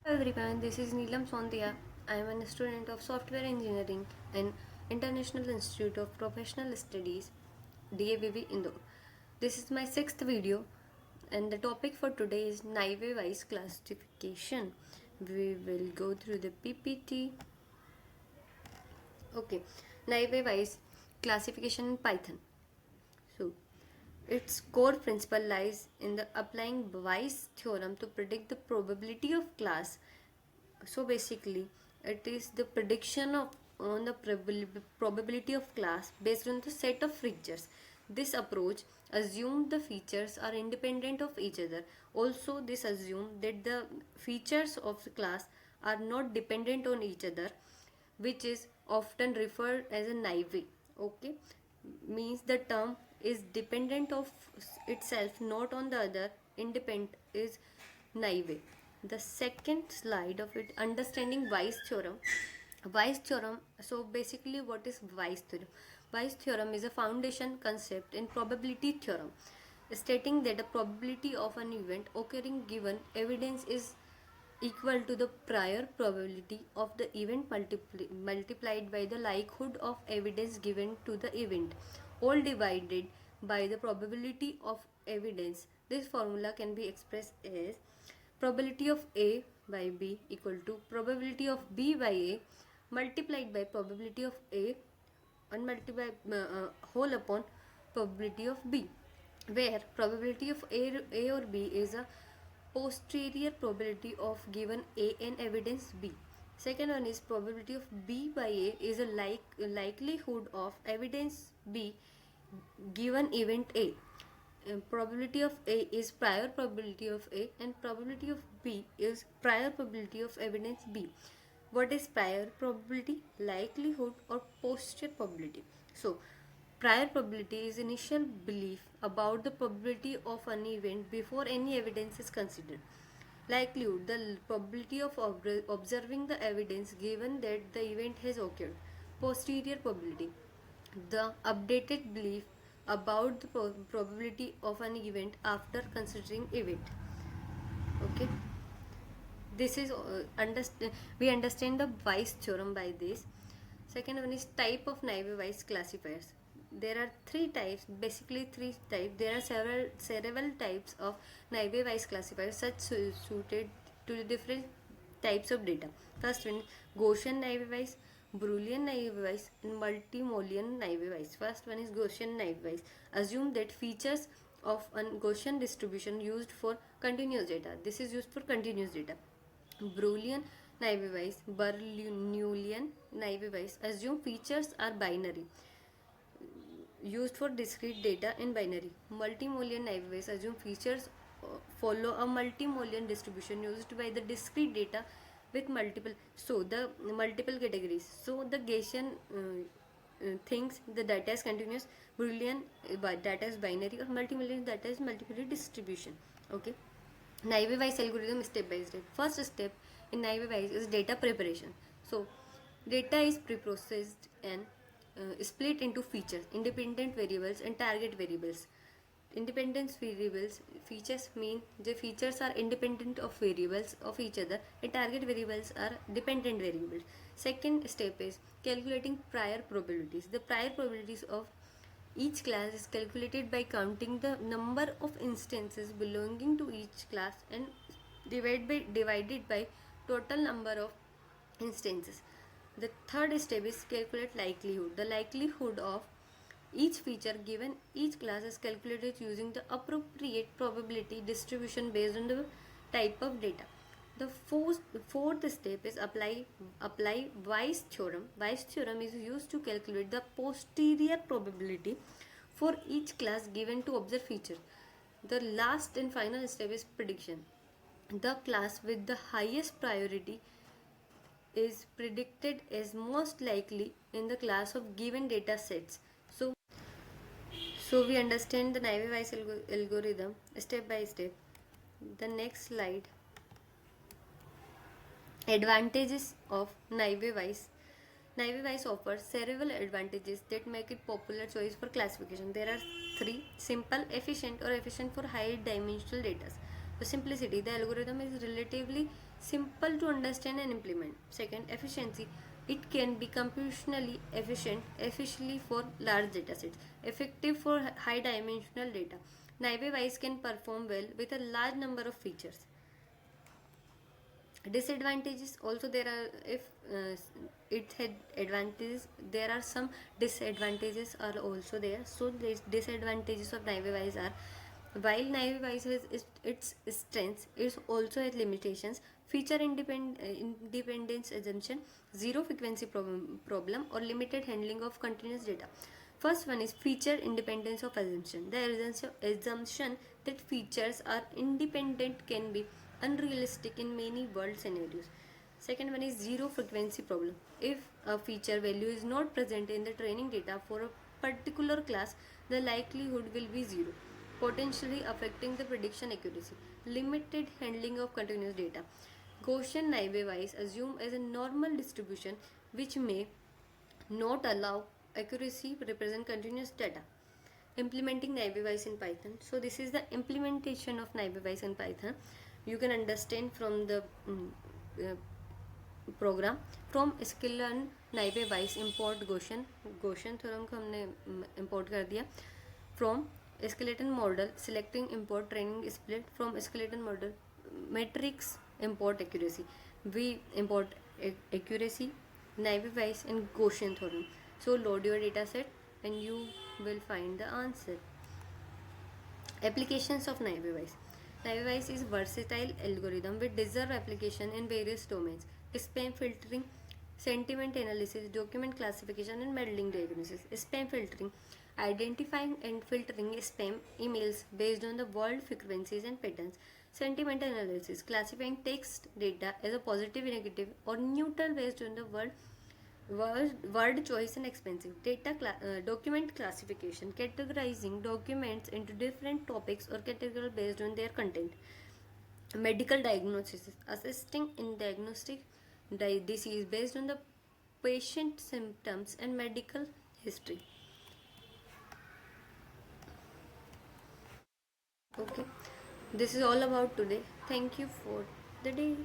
Hello everyone, this is Neelam Sondhya. I am a student of Software Engineering and International Institute of Professional Studies, DAVV Indore. This is my sixth video, and the topic for today is naive Bayes classification. We will go through the PPT. Okay, naive Bayes classification in Python. So, its core principle lies in the applying Bayes theorem to predict the probability of class. So basically, it is the prediction of on the probability of class based on the set of features. This approach assumes the features are independent of each other. Also, this assumes that the features of the class are not dependent on each other, which is often referred as a naive. Okay, means the term is dependent of itself, not on the other. Independent is naive. The second slide of it, understanding Bayes theorem. Bayes theorem. So basically, what is Bayes theorem? Bayes theorem is a foundation concept in probability theorem, stating that the probability of an event occurring given evidence is equal to the prior probability of the event multiplied by the likelihood of evidence given to the event, all divided by the probability of evidence. This formula can be expressed as probability of A by B equal to probability of B by A multiplied by probability of A and multiply whole upon probability of B, where probability of A or B is a posterior probability of given A and evidence B. Second one is probability of B by A is a likelihood of evidence B given event A. Probability of A is prior probability of A and probability of B is prior probability of evidence B. What is prior probability? Likelihood or posterior probability. So, prior probability is initial belief about the probability of an event before any evidence is considered. Likelihood, the probability of observing the evidence given that the event has occurred. Posterior probability, the updated belief about the probability of an event after considering event. Okay, this is we understand the Bayes theorem by this. Second one is type of naive Bayes classifiers. There are three types, basically three types. There are several types of naive Bayes classifiers such suited to the different types of data. First one, Gaussian naive Bayes, Boolean naive Bayes, and multimodal naive Bayes. First one is Gaussian naive Bayes. Assume that features of a Gaussian distribution used for continuous data. This is used for continuous data. Boolean naive Bayes, Bernoullian naive Bayes assume features are binary, used for discrete data in binary. Multimodal naive Bayes assume features follow a multimodal distribution used by the discrete data with multiple categories. So the Gaussian thinks the data is continuous, Boolean data is binary, or multimodal data is multivariate distribution. Okay. Naive Bayes algorithm step by step. First step in naive Bayes is data preparation. So, data is preprocessed and split into features, independent variables, and target variables. Independent variables features mean the features are independent of variables of each other, and target variables are dependent variables. Second step is calculating prior probabilities. The prior probabilities of each class is calculated by counting the number of instances belonging to each class and divided by total number of instances. The third step is calculate likelihood. The likelihood of each feature given each class is calculated using the appropriate probability distribution based on the type of data. The fourth step is apply Bayes theorem. Bayes theorem is used to calculate the posterior probability for each class given to observe feature. The last and final step is prediction. The class with the highest priority is predicted as most likely in the class of given data sets. So we understand the naive Bayes algorithm step by step. The next slide. Advantages of naive Bayes. Naive Bayes offers several advantages that make it popular choice for classification. There are three: simple, efficient, or efficient for high dimensional data. The simplicity, the algorithm is relatively simple to understand and implement. Second, efficiency, it can be computationally efficient, especially for large data sets, effective for high dimensional data. Naive Bayes can perform well with a large number of features. Disadvantages also there are, if it had advantages, there are some disadvantages are also there. So the disadvantages of naive Bayes are, while naive Bayes has its strengths, it also has limitations. Feature independence assumption, zero frequency problem, or limited handling of continuous data. First one is feature independence of assumption. The assumption that features are independent can be unrealistic in many world scenarios. Second one is zero frequency problem. If a feature value is not present in the training data for a particular class, the likelihood will be zero, potentially affecting the prediction accuracy. Limited handling of continuous data. Gaussian naive Bayes assume as a normal distribution which may not allow accuracy represent continuous data. Implementing naive Bayes in Python. So this is the implementation of naive Bayes in Python. You can understand from the uh, program. From sklearn naive Bayes import Gaussian theorem को हमने import कर दिया. From skeleton model selecting import training split. From skeleton model matrix import accuracy. We import accuracy, naive Bayes and Gaussian theorem. So load your data set and you will find the answer. Applications of naive Bayes. Naive Bayes is versatile algorithm with deserved application in various domains: spam filtering, sentiment analysis, document classification, and modeling diagnosis. Spam filtering, identifying and filtering spam emails based on the word frequencies and patterns. Sentiment analysis, classifying text data as a positive, negative, or neutral based on the word choice and expensive. Document classification, categorizing documents into different topics or categories based on their content. Medical diagnosis, assisting in diagnostic disease based on the patient symptoms and medical history. Okay, this is all about today. Thank you for the day.